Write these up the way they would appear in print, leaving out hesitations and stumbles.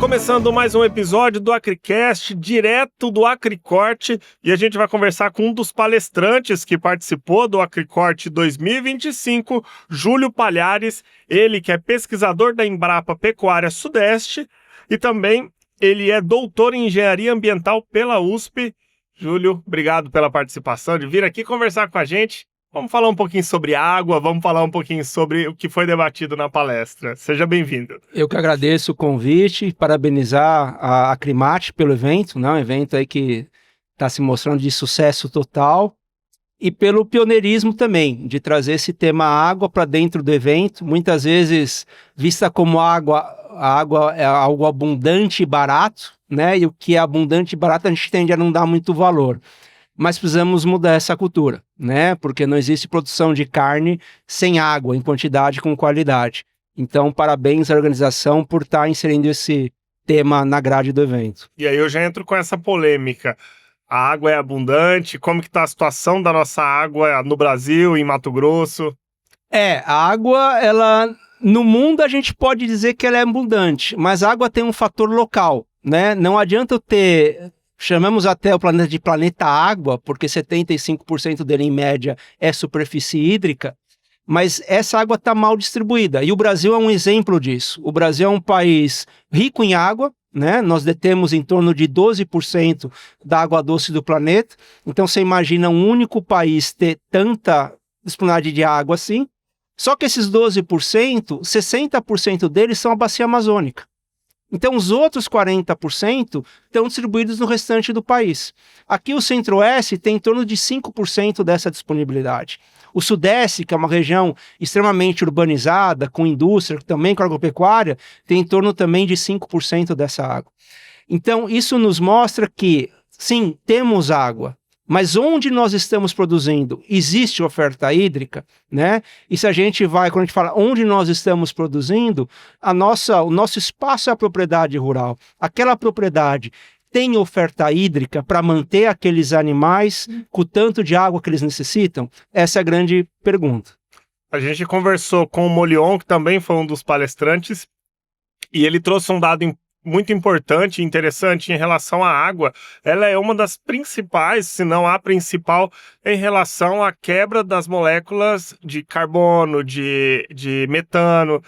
Começando mais um episódio do AcriCast, direto do Acricorte, e a gente vai conversar com um dos palestrantes que participou do AcriCorte 2025, Júlio Palhares, ele que é pesquisador da Embrapa Pecuária Sudeste e também ele é doutor em Engenharia Ambiental pela USP. Júlio, obrigado pela participação, de vir aqui conversar com a gente. Vamos falar um pouquinho sobre água, vamos falar um pouquinho sobre o que foi debatido na palestra. Seja bem-vindo. Eu que agradeço o convite, parabenizar a Acrimate pelo evento, né? Um evento aí que está se mostrando de sucesso total, e pelo pioneirismo também, de trazer esse tema água para dentro do evento, muitas vezes vista como água, a água é algo abundante e barato, né? E o que é abundante e barato a gente tende a não dar muito valor. Mas precisamos mudar essa cultura, né? Porque não existe produção de carne sem água, em quantidade com qualidade. Então, parabéns à organização por estar inserindo esse tema na grade do evento. E aí eu já entro com essa polêmica. A água é abundante? Como que está a situação da nossa água no Brasil, em Mato Grosso? A água, ela... No mundo a gente pode dizer que ela é abundante, mas a água tem um fator local, né? Não adianta eu ter... Chamamos até o planeta de planeta água, porque 75% dele, em média, é superfície hídrica, mas essa água está mal distribuída. E o Brasil é um exemplo disso. O Brasil é um país rico em água, né? Nós detemos em torno de 12% da água doce do planeta. Então, você imagina um único país ter tanta disponibilidade de água assim. Só que esses 12%, 60% deles são a bacia amazônica. Então, os outros 40% estão distribuídos no restante do país. Aqui, o Centro-Oeste tem em torno de 5% dessa disponibilidade. O Sudeste, que é uma região extremamente urbanizada, com indústria, também com agropecuária, tem em torno também de 5% dessa água. Então, isso nos mostra que, sim, temos água, mas onde nós estamos produzindo, existe oferta hídrica, né? E se a gente vai, quando a gente fala onde nós estamos produzindo, o nosso espaço é a propriedade rural. Aquela propriedade tem oferta hídrica para manter aqueles animais com o tanto de água que eles necessitam? Essa é a grande pergunta. A gente conversou com o Molion, que também foi um dos palestrantes, e ele trouxe um dado muito importante e interessante em relação à água. Ela é uma das principais, se não a principal, em relação à quebra das moléculas de carbono, de metano.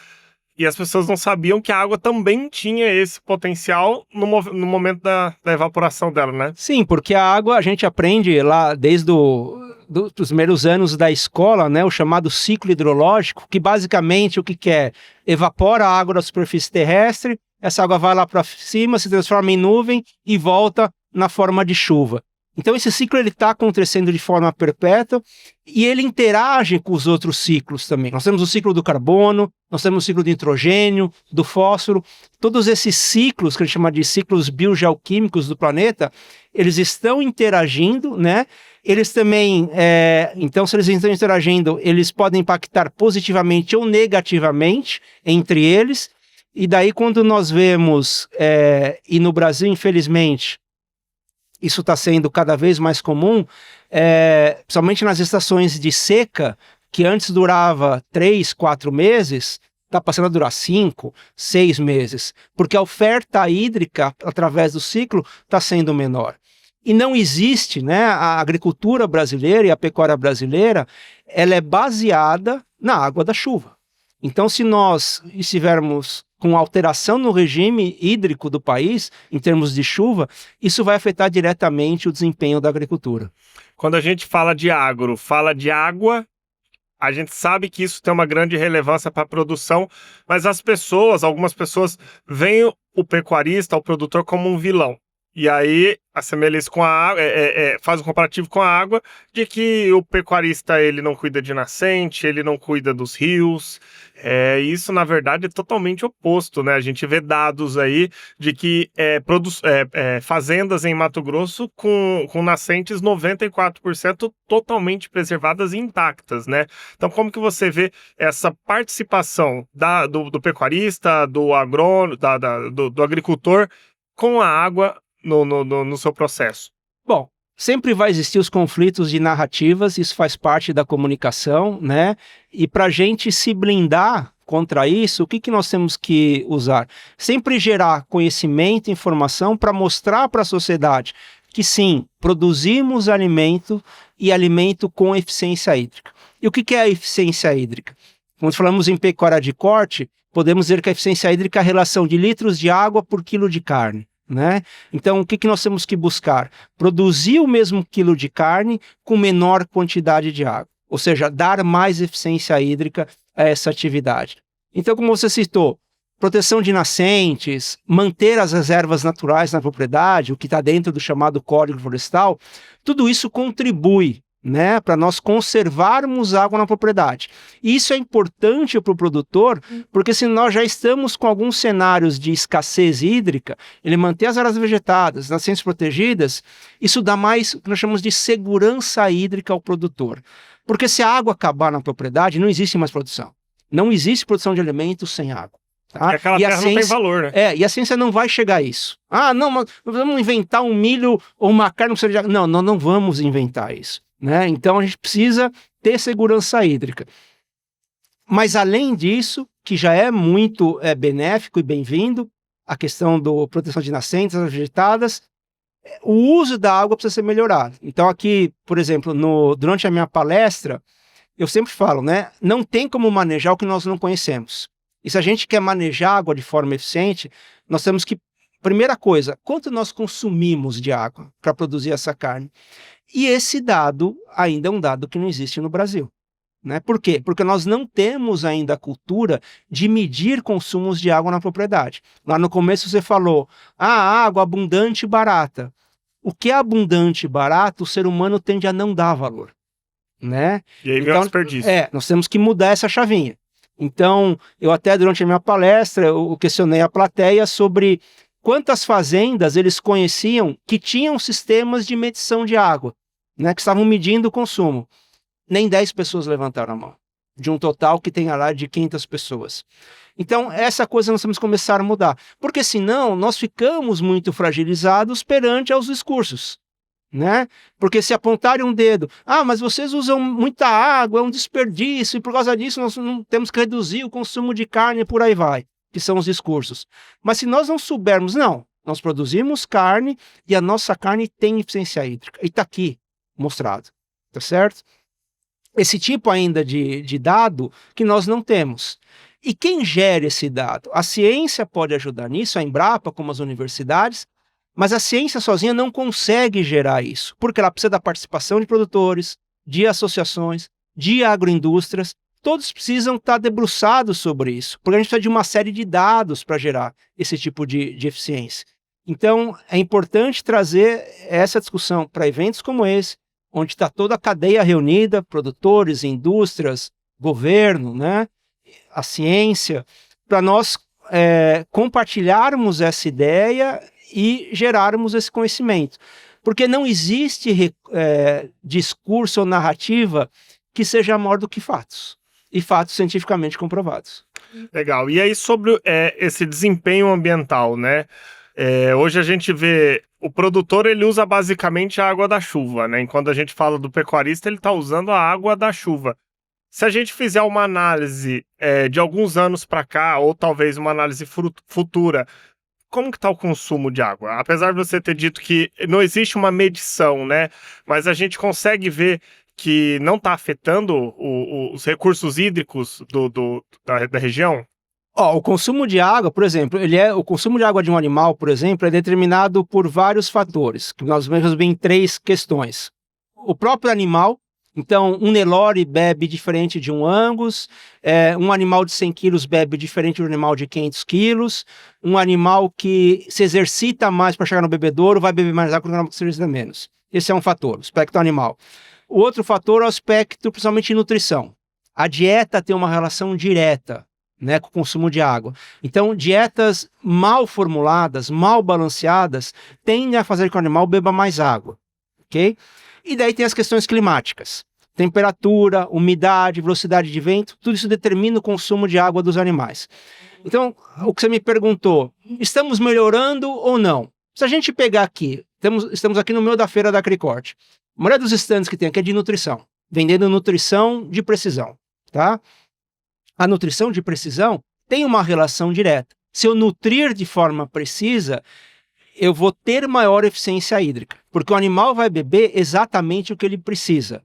E as pessoas não sabiam que a água também tinha esse potencial no momento da evaporação dela, né? Sim, porque a água a gente aprende lá desde dos primeiros anos da escola, né, o chamado ciclo hidrológico, que basicamente o que é? Evapora a água da superfície terrestre, essa água vai lá para cima, se transforma em nuvem e volta na forma de chuva. Então esse ciclo está acontecendo de forma perpétua e ele interage com os outros ciclos também. Nós temos o ciclo do carbono, nós temos o ciclo do nitrogênio, do fósforo. Todos esses ciclos, que a gente chama de ciclos biogeoquímicos do planeta, eles estão interagindo, né? Eles também, então se eles estão interagindo, eles podem impactar positivamente ou negativamente entre eles. E daí quando nós vemos, e no Brasil, infelizmente, isso está sendo cada vez mais comum, principalmente nas estações de seca, que antes durava 3, 4 meses, está passando a durar 5, 6 meses, porque a oferta hídrica, através do ciclo, está sendo menor. E não existe, né, a agricultura brasileira e a pecuária brasileira, ela é baseada na água da chuva. Então, se nós estivermos com alteração no regime hídrico do país, em termos de chuva, isso vai afetar diretamente o desempenho da agricultura. Quando a gente fala de agro, fala de água, a gente sabe que isso tem uma grande relevância para a produção, mas algumas pessoas veem o pecuarista, o produtor, como um vilão. E aí, assemelha isso com a água, faz um comparativo com a água, de que o pecuarista ele não cuida de nascente, ele não cuida dos rios. Isso, na verdade, é totalmente oposto, né? A gente vê dados aí de que fazendas em Mato Grosso com nascentes 94% totalmente preservadas e intactas, né? Então, como que você vê essa participação do pecuarista, do agrônomo, do agricultor com a água no seu processo? Bom, sempre vai existir os conflitos de narrativas, isso faz parte da comunicação, né? E para a gente se blindar contra isso, o que nós temos que usar? Sempre gerar conhecimento, informação para mostrar para a sociedade que sim, produzimos alimento e alimento com eficiência hídrica. E o que é a eficiência hídrica? Quando falamos em pecuária de corte, podemos dizer que a eficiência hídrica é a relação de litros de água por quilo de carne, né? Então, o que nós temos que buscar? Produzir o mesmo quilo de carne com menor quantidade de água, ou seja, dar mais eficiência hídrica a essa atividade. Então, como você citou, proteção de nascentes, manter as reservas naturais na propriedade, o que está dentro do chamado Código Florestal, tudo isso contribui, né, para nós conservarmos água na propriedade. E isso é importante para o produtor, porque se nós já estamos com alguns cenários de escassez hídrica, ele manter as áreas vegetadas, nascentes protegidas, isso dá mais o que nós chamamos de segurança hídrica ao produtor. Porque se a água acabar na propriedade, não existe mais produção. Não existe produção de alimentos sem água. Tá? E aquela terra não tem valor, né? E a ciência não vai chegar a isso. Ah, não, mas vamos inventar um milho ou uma carne, não precisa de água. Não, nós não vamos inventar isso. Né? Então a gente precisa ter segurança hídrica. Mas além disso, que já é muito benéfico e bem-vindo, a questão da proteção de nascentes, áreas vegetadas, o uso da água precisa ser melhorado. Então aqui, por exemplo, durante a minha palestra, eu sempre falo, né? Não tem como manejar o que nós não conhecemos. E se a gente quer manejar água de forma eficiente, nós temos que, primeira coisa, quanto nós consumimos de água para produzir essa carne? E esse dado ainda é um dado que não existe no Brasil. Né? Por quê? Porque nós não temos ainda a cultura de medir consumos de água na propriedade. Lá no começo você falou, água abundante e barata. O que é abundante e barato, o ser humano tende a não dar valor. Né? E aí vem o desperdício. Nós temos que mudar essa chavinha. Então, eu até durante a minha palestra, eu questionei a plateia sobre quantas fazendas eles conheciam que tinham sistemas de medição de água, né, que estavam medindo o consumo. Nem 10 pessoas levantaram a mão, de um total que tem lá de 500 pessoas. Então, essa coisa nós temos que começar a mudar, porque senão nós ficamos muito fragilizados perante aos discursos. Né? Porque se apontarem um dedo, mas vocês usam muita água, é um desperdício, e por causa disso nós não temos que reduzir o consumo de carne e por aí vai, que são os discursos. Mas se nós não soubermos, nós produzimos carne e a nossa carne tem eficiência hídrica, e está aqui mostrado, tá certo? Esse tipo ainda de dado que nós não temos. E quem gera esse dado? A ciência pode ajudar nisso, a Embrapa, como as universidades, mas a ciência sozinha não consegue gerar isso, porque ela precisa da participação de produtores, de associações, de agroindústrias, todos precisam estar debruçados sobre isso, porque a gente precisa de uma série de dados para gerar esse tipo de eficiência. Então, é importante trazer essa discussão para eventos como esse, onde está toda a cadeia reunida, produtores, indústrias, governo, né, a ciência, para nós compartilharmos essa ideia e gerarmos esse conhecimento. Porque não existe discurso ou narrativa que seja maior do que fatos. E fatos cientificamente comprovados. Legal. E aí sobre esse desempenho ambiental, né? Hoje a gente vê o produtor, ele usa basicamente a água da chuva, né? Enquanto a gente fala do pecuarista, ele está usando a água da chuva. Se a gente fizer uma análise de alguns anos para cá, ou talvez uma análise futura, como que está o consumo de água? Apesar de você ter dito que não existe uma medição, né? Mas a gente consegue ver que não está afetando os recursos hídricos da região? O consumo de água, por exemplo, o consumo de água de um animal, por exemplo, é determinado por vários fatores, que nós vamos ver em 3 questões. O próprio animal, então um Nelore bebe diferente de um Angus, um animal de 100 quilos bebe diferente de um animal de 500 quilos, um animal que se exercita mais para chegar no bebedouro vai beber mais água do que um animal que se exercita menos. Esse é um fator, o aspecto animal. O outro fator é o aspecto, principalmente de nutrição. A dieta tem uma relação direta, né, com o consumo de água. Então, dietas mal formuladas, mal balanceadas, tendem a fazer com que o animal beba mais água. Ok? E daí tem as questões climáticas. Temperatura, umidade, velocidade de vento, tudo isso determina o consumo de água dos animais. Então, o que você me perguntou, estamos melhorando ou não? Se a gente pegar aqui, estamos aqui no meio da feira da Agricorte. A maioria dos estandes que tem aqui é de nutrição, vendendo nutrição de precisão, tá? A nutrição de precisão tem uma relação direta. Se eu nutrir de forma precisa, eu vou ter maior eficiência hídrica, porque o animal vai beber exatamente o que ele precisa,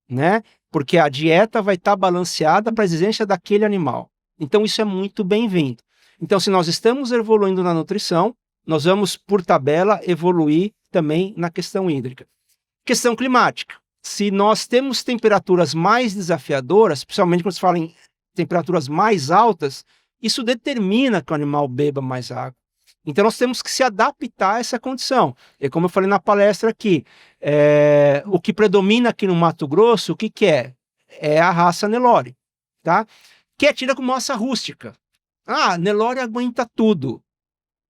né? Porque a dieta vai estar balanceada para a exigência daquele animal. Então isso é muito bem-vindo. Então, se nós estamos evoluindo na nutrição, nós vamos, por tabela, evoluir também na questão hídrica. Questão climática. Se nós temos temperaturas mais desafiadoras, principalmente quando se fala em temperaturas mais altas, isso determina que o animal beba mais água. Então nós temos que se adaptar a essa condição. E como eu falei na palestra aqui, o que predomina aqui no Mato Grosso, o que é? É a raça Nelore, tá? Que é tida como raça rústica. Ah, Nelore aguenta tudo.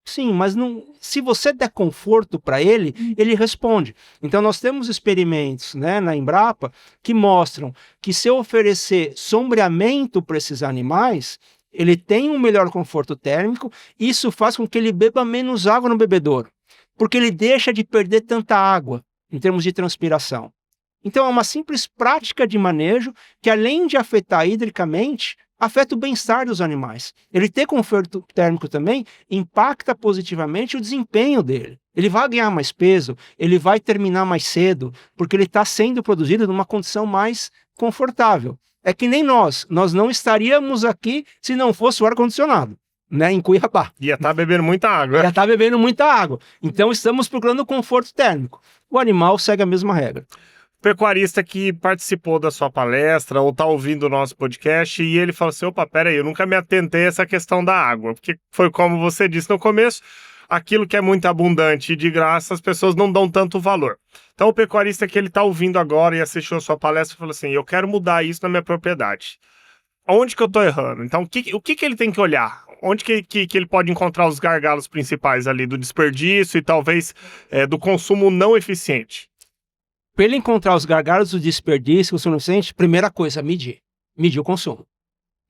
Sim, mas não, se você der conforto para ele, ele responde. Então nós temos experimentos, né, na Embrapa que mostram que se eu oferecer sombreamento para esses animais, ele tem um melhor conforto térmico, e isso faz com que ele beba menos água no bebedouro, porque ele deixa de perder tanta água em termos de transpiração. Então é uma simples prática de manejo que, além de afetar hidricamente, afeta o bem-estar dos animais. Ele ter conforto térmico também impacta positivamente o desempenho dele. Ele vai ganhar mais peso, ele vai terminar mais cedo, porque ele está sendo produzido numa condição mais confortável. É que nem nós não estaríamos aqui se não fosse o ar-condicionado, né, em Cuiabá. Ia estar bebendo muita água. Ia estar bebendo muita água. Então estamos procurando conforto térmico. O animal segue a mesma regra. Pecuarista que participou da sua palestra ou está ouvindo o nosso podcast e ele falou assim, opa, peraí, eu nunca me atentei a essa questão da água, porque foi como você disse no começo, aquilo que é muito abundante e de graça, as pessoas não dão tanto valor. Então o pecuarista que ele está ouvindo agora e assistiu a sua palestra falou assim, eu quero mudar isso na minha propriedade. Onde que eu estou errando? Então o que ele tem que olhar? Onde que ele pode encontrar os gargalos principais ali do desperdício e talvez do consumo não eficiente? Para ele encontrar os gargalos do desperdício, o consumo eficiente, primeira coisa, medir o consumo.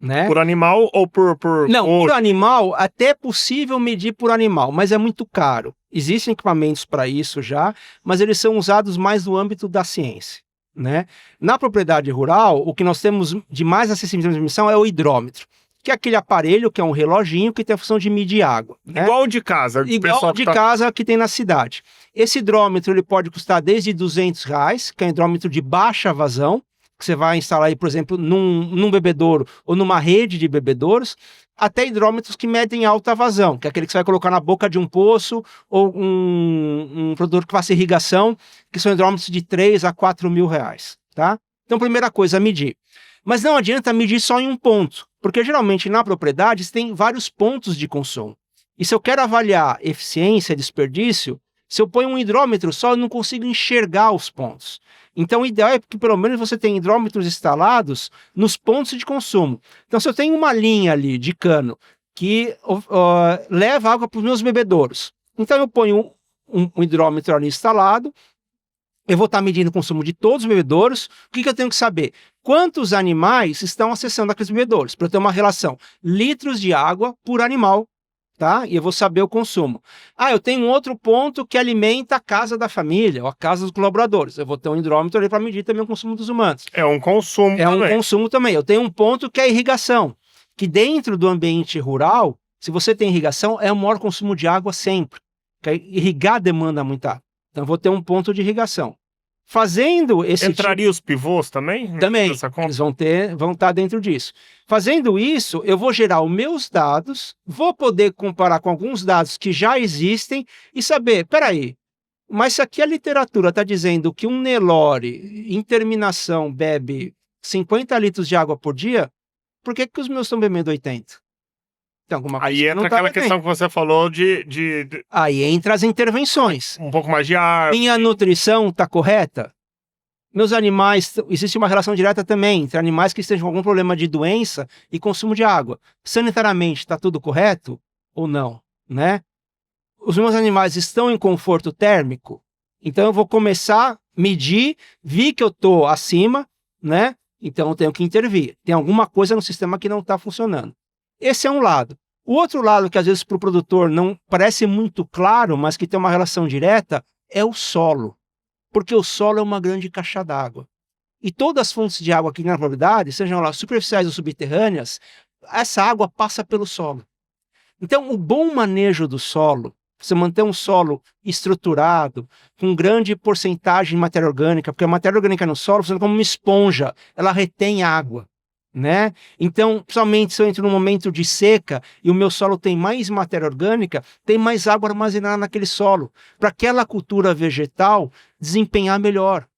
Né? Por animal ou por... Não, por animal, até é possível medir por animal, mas é muito caro. Existem equipamentos para isso já, mas eles são usados mais no âmbito da ciência. Né? Na propriedade rural, o que nós temos de mais acessível de transmissão é o hidrômetro, que é aquele aparelho que é um reloginho que tem a função de medir água. Né? Igual o de casa. Igual de casa que tem na cidade. Esse hidrômetro ele pode custar desde R$200, que é um hidrômetro de baixa vazão, que você vai instalar aí, por exemplo, num bebedouro ou numa rede de bebedouros, até hidrômetros que medem alta vazão, que é aquele que você vai colocar na boca de um poço ou um produtor que faça irrigação, que são hidrômetros de R$3 a R$4.000. Tá? Então, primeira coisa, medir. Mas não adianta medir só em um ponto, porque geralmente na propriedade você tem vários pontos de consumo. E se eu quero avaliar eficiência e desperdício, se eu ponho um hidrômetro só, eu não consigo enxergar os pontos. Então o ideal é que pelo menos você tenha hidrômetros instalados nos pontos de consumo. Então se eu tenho uma linha ali de cano que leva água para os meus bebedouros, então eu ponho um hidrômetro ali instalado, eu vou estar medindo o consumo de todos os bebedouros. O que eu tenho que saber? Quantos animais estão acessando aqueles bebedouros? Para eu ter uma relação litros de água por animal, tá? E eu vou saber o consumo. Ah, eu tenho um outro ponto que alimenta a casa da família, ou a casa dos colaboradores. Eu vou ter um hidrômetro ali para medir também o consumo dos humanos. É um consumo também. Um consumo também. Eu tenho um ponto que é a irrigação, que dentro do ambiente rural, se você tem irrigação, é o maior consumo de água sempre. Porque irrigar demanda muita água. Então, eu vou ter um ponto de irrigação. Fazendo esse Entraria os pivôs também? Também, eles vão estar dentro disso. Fazendo isso, eu vou gerar os meus dados, vou poder comparar com alguns dados que já existem e saber, peraí, mas se aqui a literatura está dizendo que um Nelore em terminação bebe 50 litros de água por dia, por que os meus estão bebendo 80? Tem alguma coisa aí entra aquela questão que você falou de... Aí entra as intervenções. Um pouco mais de ar. Minha nutrição está correta? Meus animais, existe uma relação direta também entre animais que estejam com algum problema de doença e consumo de água. Sanitariamente, está tudo correto ou não? Né? Os meus animais estão em conforto térmico? Então eu vou começar a medir, vi que eu estou acima, né? Então eu tenho que intervir. Tem alguma coisa no sistema que não está funcionando. Esse é um lado. O outro lado, que às vezes para o produtor não parece muito claro, mas que tem uma relação direta, é o solo. Porque o solo é uma grande caixa d'água. E todas as fontes de água aqui na propriedade, sejam lá superficiais ou subterrâneas, essa água passa pelo solo. Então, o bom manejo do solo, você manter um solo estruturado, com grande porcentagem de matéria orgânica, porque a matéria orgânica no solo funciona como uma esponja, ela retém água, né? Então, principalmente se eu entro num momento de seca e o meu solo tem mais matéria orgânica, tem mais água armazenada naquele solo, para aquela cultura vegetal desempenhar melhor,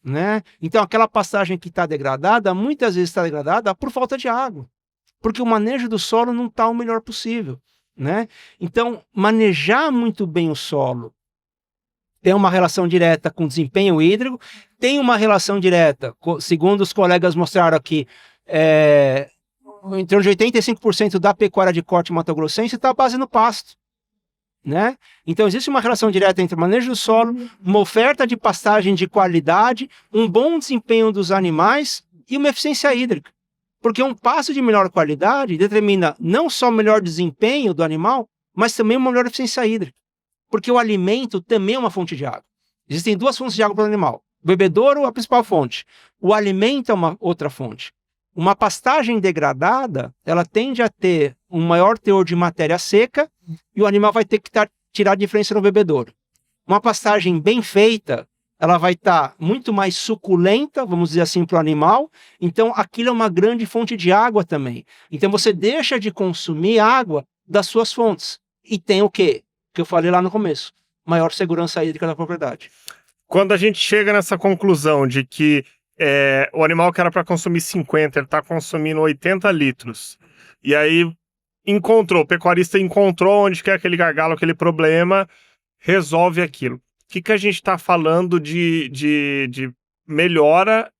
né? Então, aquela pastagem que está degradada, muitas vezes está degradada por falta de água, porque o manejo do solo não está o melhor possível, né? Então, manejar muito bem o solo tem uma relação direta com desempenho hídrico, tem uma relação direta, segundo os colegas mostraram aqui, em torno de 85% da pecuária de corte mato-grossense está à base no pasto, né? Então, existe uma relação direta entre o manejo do solo, uma oferta de pastagem de qualidade, um bom desempenho dos animais e uma eficiência hídrica. Porque um pasto de melhor qualidade determina não só o melhor desempenho do animal, mas também uma melhor eficiência hídrica. Porque o alimento também é uma fonte de água. Existem duas fontes de água para o animal. O bebedouro é a principal fonte. O alimento é uma outra fonte. Uma pastagem degradada, ela tende a ter um maior teor de matéria seca e o animal vai ter que tirar a diferença no bebedouro. Uma pastagem bem feita, ela vai estar muito mais suculenta, vamos dizer assim, para o animal. Então, aquilo é uma grande fonte de água também. Então, você deixa de consumir água das suas fontes. E tem o quê? Que eu falei lá no começo. Maior segurança hídrica da propriedade. Quando a gente chega nessa conclusão de que o animal que era para consumir 50, ele está consumindo 80 litros. E aí, o pecuarista encontrou onde que é aquele gargalo, aquele problema, resolve aquilo. O que a gente está falando de melhora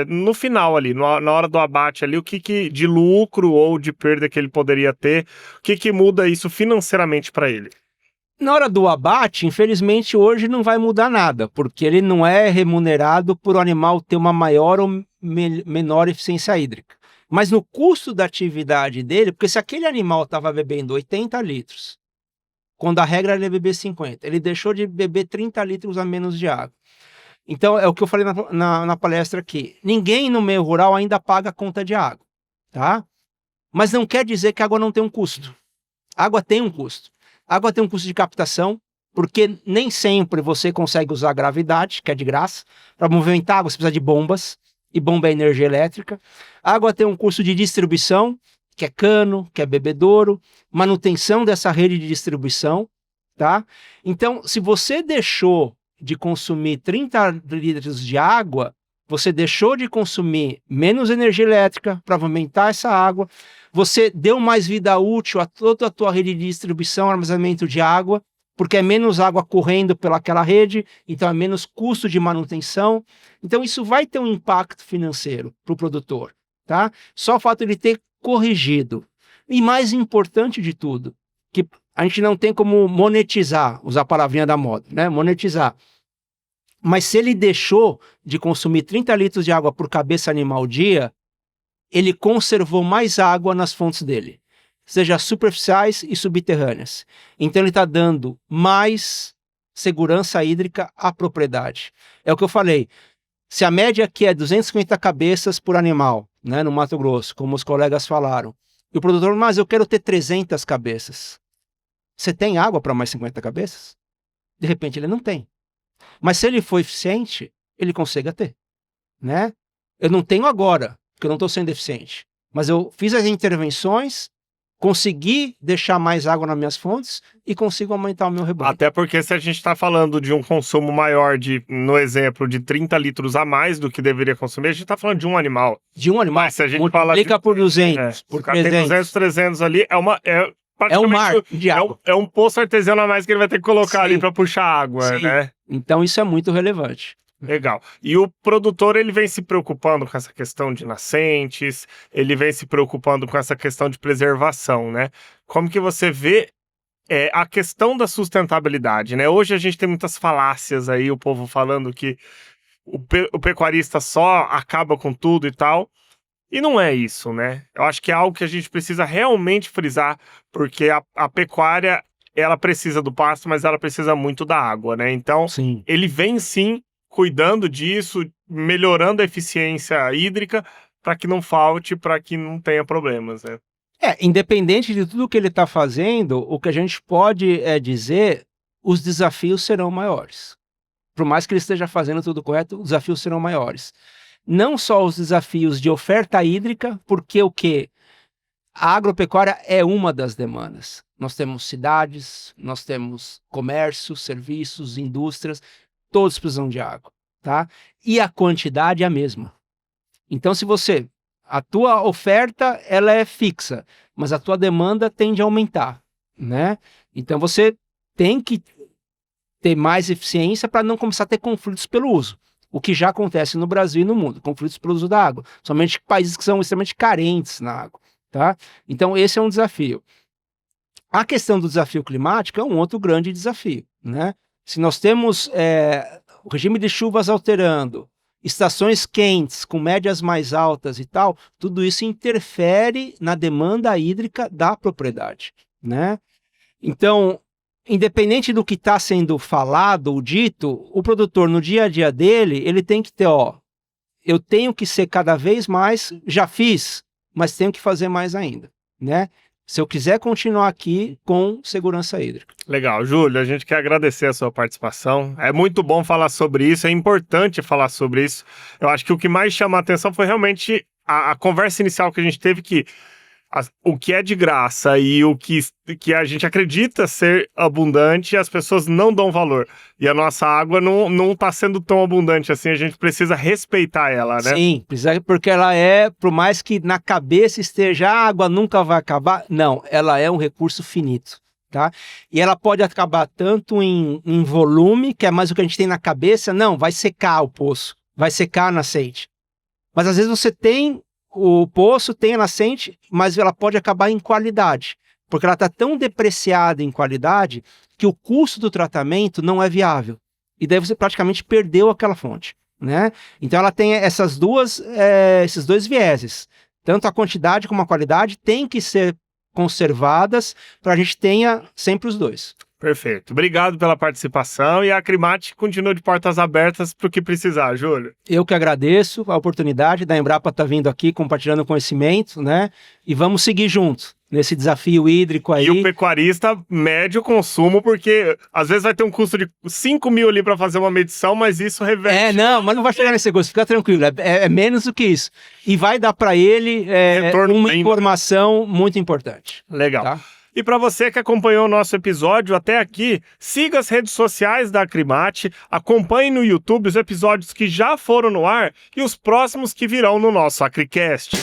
no final ali, na hora do abate ali, o que de lucro ou de perda que ele poderia ter, o que muda isso financeiramente para ele? Na hora do abate, infelizmente, hoje não vai mudar nada, porque ele não é remunerado por o animal ter uma maior ou menor eficiência hídrica. Mas no custo da atividade dele, porque se aquele animal estava bebendo 80 litros, quando a regra era beber 50, ele deixou de beber 30 litros a menos de água. Então, é o que eu falei na palestra aqui. Ninguém no meio rural ainda paga a conta de água, tá? Mas não quer dizer que a água não tem um custo. A água tem um custo. A água tem um custo de captação, porque nem sempre você consegue usar a gravidade, que é de graça. Para movimentar água, você precisa de bombas, e bomba é energia elétrica. A água tem um custo de distribuição, que é cano, que é bebedouro, manutenção dessa rede de distribuição, tá? Então, se você deixou de consumir 30 litros de água, você deixou de consumir menos energia elétrica para aumentar essa água, você deu mais vida útil a toda a tua rede de distribuição, armazenamento de água, porque é menos água correndo pelaquela rede, então é menos custo de manutenção. Então isso vai ter um impacto financeiro para o produtor, tá? Só o fato de ele ter corrigido. E mais importante de tudo, que a gente não tem como monetizar, usar a palavrinha da moda, né? Monetizar. Mas se ele deixou de consumir 30 litros de água por cabeça animal dia, ele conservou mais água nas fontes dele, seja superficiais e subterrâneas. Então ele está dando mais segurança hídrica à propriedade. É o que eu falei. Se a média aqui é 250 cabeças por animal, né, no Mato Grosso, como os colegas falaram, e o produtor, mas eu quero ter 300 cabeças. Você tem água para mais 50 cabeças? De repente ele não tem. Mas se ele for eficiente, ele consegue ter, né? Eu não tenho agora, porque eu não estou sendo eficiente. Mas eu fiz as intervenções, consegui deixar mais água nas minhas fontes e consigo aumentar o meu rebanho. Até porque se a gente está falando de um consumo maior no exemplo, de 30 litros a mais do que deveria consumir, a gente está falando de um animal. De um animal. Mas se a gente fala por 200, por 300. Tem 200, 300 ali, é um mar de água. É um poço artesiano a mais que ele vai ter que colocar ali para puxar água, né? Então isso é muito relevante. Legal. E o produtor, ele vem se preocupando com essa questão de nascentes, ele vem se preocupando com essa questão de preservação, né? Como que você vê a questão da sustentabilidade, né? Hoje a gente tem muitas falácias aí, o povo falando que o pecuarista só acaba com tudo e tal. E não é isso, né? Eu acho que é algo que a gente precisa realmente frisar, porque a pecuária, ela precisa do pasto, mas ela precisa muito da água, né? Então, Sim. ele vem sim cuidando disso, melhorando a eficiência hídrica para que não falte, para que não tenha problemas, né? Independente de tudo que ele está fazendo, o que a gente pode dizer, os desafios serão maiores. Por mais que ele esteja fazendo tudo correto, os desafios serão maiores. Não só os desafios de oferta hídrica, porque o quê? A agropecuária é uma das demandas. Nós temos cidades, nós temos comércio, serviços, indústrias, todos precisam de água, tá? E a quantidade é a mesma. Então, a tua oferta ela é fixa, mas a tua demanda tende a aumentar, né? Então, você tem que ter mais eficiência para não começar a ter conflitos pelo uso. O que já acontece no Brasil e no mundo, conflitos pelo uso da água. Somente países que são extremamente carentes na água, tá? Então, esse é um desafio. A questão do desafio climático é um outro grande desafio, né? Se nós temos o regime de chuvas alterando, estações quentes com médias mais altas e tal, tudo isso interfere na demanda hídrica da propriedade, né? Então, independente do que está sendo falado ou dito, o produtor no dia a dia dele, ele tem que ter, eu tenho que ser cada vez mais, já fiz, mas tenho que fazer mais ainda, né? Se eu quiser continuar aqui com segurança hídrica. Legal, Júlio, a gente quer agradecer a sua participação. É muito bom falar sobre isso, é importante falar sobre isso. Eu acho que o que mais chama a atenção foi realmente a conversa inicial que a gente teve, que o que é de graça e o que a gente acredita ser abundante, as pessoas não dão valor. E a nossa água não está sendo tão abundante assim, a gente precisa respeitar ela, né? Sim, precisa, porque ela por mais que na cabeça esteja, a água nunca vai acabar, não, ela é um recurso finito, tá? E ela pode acabar tanto em volume, que é mais o que a gente tem na cabeça, não, vai secar o poço, vai secar a nascente. Mas às vezes você tem o poço, tem a nascente, mas ela pode acabar em qualidade, porque ela está tão depreciada em qualidade que o custo do tratamento não é viável. E daí você praticamente perdeu aquela fonte, né? Então ela tem esses dois vieses. Tanto a quantidade como a qualidade tem que ser conservadas para a gente tenha sempre os dois. Perfeito. Obrigado pela participação e a Acrimate continua de portas abertas para o que precisar, Júlio. Eu que agradeço a oportunidade da Embrapa estar vindo aqui compartilhando conhecimento, né? E vamos seguir juntos nesse desafio hídrico aí. E o pecuarista mede o consumo, porque às vezes vai ter um custo de 5 mil ali para fazer uma medição, mas isso reverte. Mas não vai chegar nesse custo, fica tranquilo, é menos do que isso. E vai dar para ele uma informação muito importante. Legal. Tá? E para você que acompanhou o nosso episódio até aqui, siga as redes sociais da Acrimate, acompanhe no YouTube os episódios que já foram no ar e os próximos que virão no nosso Acricast.